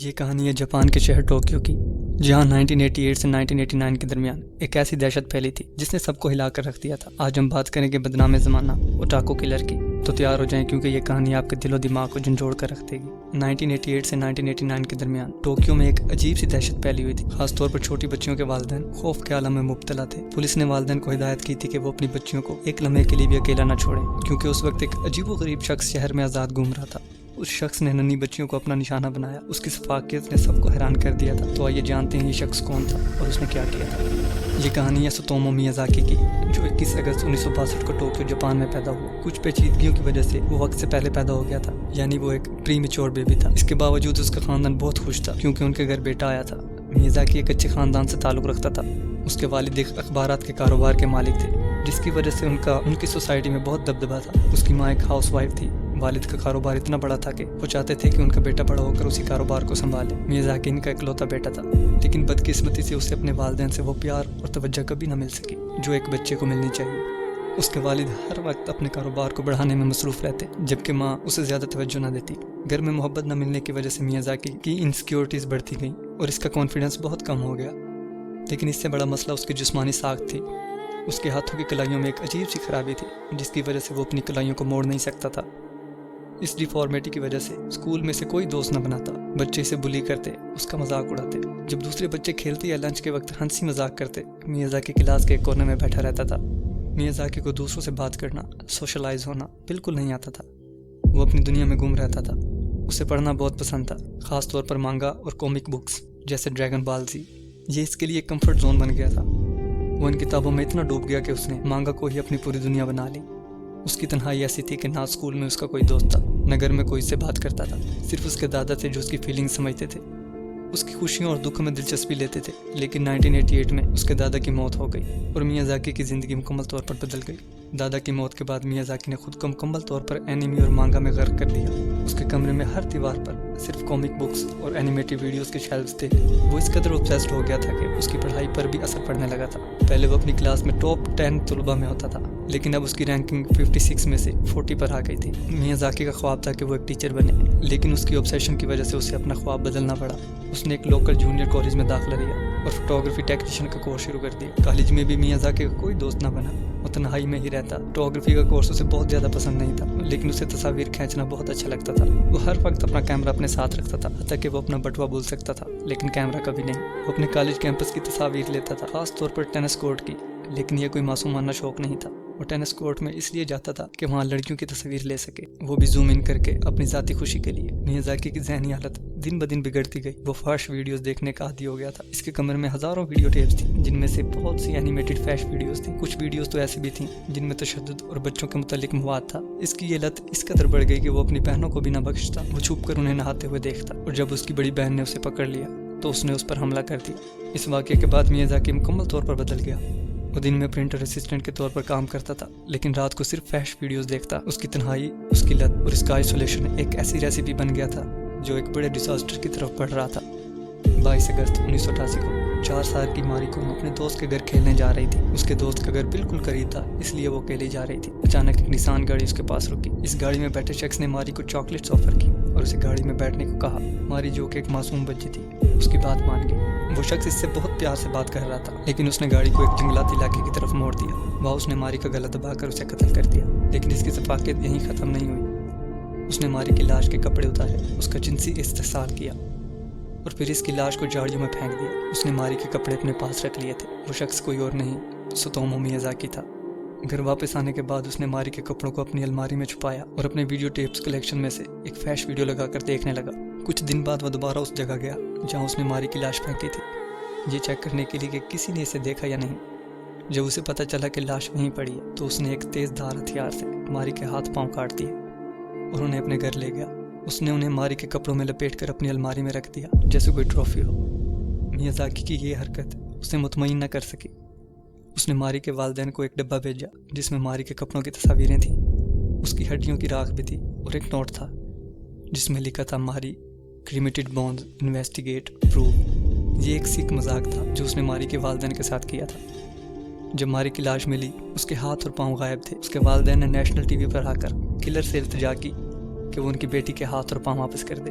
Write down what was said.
یہ کہانی ہے جاپان کے شہر ٹوکیو کی، جہاں 1988 سے 1989 کے درمیان ایک ایسی دہشت پھیلی تھی جس نے سب کو ہلا کر رکھ دیا تھا۔ آج ہم بات کریں گے بدنام زمانہ اوٹاکو کلر کی، تو تیار ہو جائیں کیونکہ یہ کہانی آپ کے دل و دماغ کو جھنجھوڑ کر رکھ دے گی۔ 1988 سے 1989 کے درمیان ٹوکیو میں ایک عجیب سی دہشت پھیلی ہوئی تھی، خاص طور پر چھوٹی بچیوں کے والدین خوف کے عالم میں مبتلا تھے۔ پولیس نے والدین کو ہدایت کی تھی کہ وہ اپنی بچیوں کو ایک لمحے کے لیے بھی اکیلا نہ چھوڑیں، کیونکہ اس وقت ایک عجیب و غریب شخص شہر میں آزاد گھوم رہا تھا۔ اس شخص نے ننھی بچیوں کو اپنا نشانہ بنایا، اس کی شفافیت نے سب کو حیران کر دیا تھا۔ تو آئیے جانتے ہیں یہ شخص کون تھا اور اس نے کیا کیا تھا۔ یہ کہانی ہے ستومو میازاکی کی، جو 21 اگست 1962 کو ٹوکیو جاپان میں پیدا ہوا۔ کچھ پیچیدگیوں کی وجہ سے وہ وقت سے پہلے پیدا ہو گیا تھا، یعنی وہ ایک پری میچور بیبی تھا۔ اس کے باوجود اس کا خاندان بہت خوش تھا کیونکہ ان کے گھر بیٹا آیا تھا۔ میازاکی ایک اچھے خاندان سے تعلق رکھتا تھا۔ اس کے والد ایک اخبارات کے کاروبار کے مالک تھے، جس کی وجہ سے ان کی سوسائٹی میں بہت دبدبہ تھا۔ اس کی ماں ایک ہاؤس وائف تھی۔ والد کا کاروبار اتنا بڑا تھا کہ وہ چاہتے تھے کہ ان کا بیٹا بڑا ہو کر اسی کاروبار کو سنبھالے۔ میازاکی ان کا اکلوتا بیٹا تھا، لیکن بدقسمتی سے اسے اپنے والدین سے وہ پیار اور توجہ کبھی نہ مل سکی جو ایک بچے کو ملنی چاہیے۔ اس کے والد ہر وقت اپنے کاروبار کو بڑھانے میں مصروف رہتے، جبکہ ماں اسے زیادہ توجہ نہ دیتی۔ گھر میں محبت نہ ملنے کی وجہ سے میازاکی کی انسیکیورٹیز بڑھتی گئیں اور اس کا کانفیڈنس بہت کم ہو گیا۔ لیکن اس سے بڑا مسئلہ اس کی جسمانی ساخت تھی۔ اس کے ہاتھوں کی کلائیوں میں ایک عجیب سی خرابی تھی، جس کی وجہ سے وہ اپنی کلائیوں کو موڑ نہیں سکتا تھا۔ اس ڈیفارمیٹی کی وجہ سے اسکول میں سے کوئی دوست نہ بناتا، بچے اسے بلی کرتے، اس کا مذاق اڑاتے۔ جب دوسرے بچے کھیلتے یا لنچ کے وقت ہنسی مذاق کرتے، میازاکی کلاس کے ایک کورنر میں بیٹھا رہتا تھا۔ میازاکی کو دوسروں سے بات کرنا، سوشلائز ہونا بالکل نہیں آتا تھا۔ وہ اپنی دنیا میں گم رہتا تھا۔ اسے پڑھنا بہت پسند تھا، خاص طور پر مانگا اور کامک بکس جیسے ڈریگن بال زی۔ یہ اس کے لیے ایک کمفرٹ زون بن گیا تھا۔ وہ ان کتابوں میں اتنا ڈوب گیا کہ اس نے مانگا کو ہی اپنی پوری دنیا بنا لی۔ اس کی تنہائی ایسی تھی کہ نہ اسکول میں اس کا کوئی دوست تھا، نہ گھر میں کوئی اس سے بات کرتا تھا۔ صرف اس کے دادا تھے جو اس کی فیلنگ سمجھتے تھے، اس کی خوشیوں اور دکھ میں دلچسپی لیتے تھے۔ لیکن 1988 میں اس کے دادا کی موت ہو گئی اور میازاکی کی زندگی مکمل طور پر بدل گئی۔ دادا کی موت کے بعد میازاکی نے خود کو مکمل طور پر اینیمی اور مانگا میں غرق کر دیا۔ اس کے کمرے میں ہر دیوار پر صرف کامک بکس اور اینیمیٹڈ ویڈیوز کے شیلفز تھے۔ وہ اس قدر اوبسیسڈ ہو گیا تھا کہ اس کی پڑھائی پر بھی اثر پڑنے لگا تھا۔ پہلے وہ اپنی کلاس میں ٹاپ 10 طلباء میں ہوتا تھا، لیکن اب اس کی رینکنگ 56 میں سے 40 پر آ گئی تھی۔ میازاکی کا خواب تھا کہ وہ ایک ٹیچر بنے، لیکن اس کی اوبسیشن کی وجہ سے اسے اپنا خواب بدلنا پڑا۔ اس نے ایک لوکل جونیئر کالج میں داخلہ لیا اور فوٹوگرافی ٹیکنیشین کا کورس شروع کر دیا۔ کالج میں بھی میازاکی کا کوئی دوست نہ بنا، وہ تنہائی میں ہی رہتا۔ فوٹوگرافی کا کورس اسے بہت زیادہ پسند نہیں تھا، لیکن اسے تصاویر کھینچنا بہت اچھا لگتا تھا۔ وہ ہر وقت اپنا کیمرہ اپنے ساتھ رکھتا تھا، حتیٰ کہ وہ اپنا بٹوا بول سکتا تھا لیکن کیمرہ کبھی نہیں۔ وہ اپنے کالج کیمپس کی تصاویر لیتا تھا، خاص طور پر ٹینس کورٹ کی، لیکن یہ کوئی معصومانہ شوق نہیں تھا۔ وہ ٹینس کورٹ میں اس لیے جاتا تھا کہ وہاں لڑکیوں کی تصویر لے سکے، وہ بھی زوم ان کر کے اپنی ذاتی خوشی کے لیے۔ میازاکی کی ذہنی حالت دن بدن بگڑتی گئی، وہ فحش ویڈیوز دیکھنے کا عادی ہو گیا تھا۔ اس کے کمرے میں ہزاروں ویڈیو ٹیپس تھیں، جن میں سے بہت سی اینیمیٹڈ فحش ویڈیوز تھیں۔ کچھ ویڈیوز تو ایسی بھی تھیں جن میں تشدد اور بچوں کے متعلق مواد تھا۔ اس کی یہ لت اس قدر بڑھ گئی کہ وہ اپنی بہنوں کو بھی نہ بخشتا۔ وہ چھپ کر انہیں نہاتے ہوئے دیکھتا، اور جب اس کی بڑی بہن نے اسے پکڑ لیا تو اس نے اس پر حملہ کر دیا۔ اس واقعے کے بعد میازاکی مکمل طور پر بدل گیا۔ وہ دن میں پرنٹر اسسٹنٹ کے طور پر کام کرتا تھا، لیکن رات کو صرف فحش ویڈیوز دیکھتا۔ اس کی تنہائی، اس کی لت اور اس کا آئسولیشن ایک ایسی ریسیپی بن گیا تھا جو ایک بڑے ڈیزاسٹر کی طرف بڑھ رہا تھا۔ 22 اگست 1988 کو 4 سال کی ماریکو اپنے دوست کے گھر کھیلنے جا رہی تھی۔ اس کے دوست کا گھر بالکل قریب تھا، اس لیے وہ اکیلی جا رہی تھی۔ اچانک ایک نسان گاڑی اس کے پاس رکی۔ اس گاڑی میں بیٹھے شخص نے ماری کو چاکلیٹس آفر کی اور اسے گاڑی میں بیٹھنے کو کہا۔ ماری، جو کہ ایک معصوم بچی تھی، اس کی بات مان گئی۔ وہ شخص اس سے بہت پیار سے بات کر رہا تھا، لیکن اس نے گاڑی کو ایک جنگلاتی علاقے کی طرف موڑ دیا۔ وہاں اس نے ماری کا گلا دبا کر اسے قتل کر دیا، لیکن اس کی شفقت یہیں ختم نہیں ہوئی۔ اس نے ماری کی لاش کے کپڑے اتارے، اس کا جنسی استحصال کیا اور پھر اس کی لاش کو جھاڑیوں میں پھینک دیا۔ اس نے ماری کے کپڑے اپنے پاس رکھ لیے تھے۔ وہ شخص کوئی اور نہیں، ستومو میازاکی تھا۔ گھر واپس آنے کے بعد اس نے ماری کے کپڑوں کو اپنی الماری میں چھپایا اور اپنے ویڈیو ٹیپس کلیکشن میں سے ایک فحش ویڈیو لگا کر دیکھنے لگا۔ کچھ دن بعد وہ دوبارہ اس جگہ گیا جہاں اس نے ماری کی لاش پھینکی تھی، یہ چیک کرنے کے لیے کہ کسی نے اسے دیکھا یا نہیں۔ جب اسے پتہ چلا کہ لاش وہیں پڑی ہے تو اس نے ایک تیز دھار ہتھیار سے ماری کے ہاتھ پاؤں کاٹ دیے اور انہیں اپنے گھر لے گیا۔ اس نے انہیں ماری کے کپڑوں میں لپیٹ کر اپنی الماری میں رکھ دیا جیسے کوئی ٹرافی ہو۔ میازاکی کی یہ حرکت اسے مطمئن نہ کر سکی۔ اس نے ماری کے والدین کو ایک ڈبہ بھیجا جس میں ماری کے کپڑوں کی تصاویریں تھیں، اس کی ہڈیوں کی راکھ بھی تھی اور ایک نوٹ تھا جس میں لکھا تھا ماری کریمیٹڈ بونز انویسٹیگیٹ پروو۔ یہ ایک سیکھ مذاق تھا جو اس نے ماری کے والدین کے ساتھ کیا تھا۔ جب ماری کی لاش ملی، اس کے ہاتھ اور پاؤں غائب تھے۔ اس کے والدین نے نیشنل ٹی وی پر آ کر کلر سے التجا کی کہ وہ ان کی بیٹی کے ہاتھ اور پاؤں واپس کر دے۔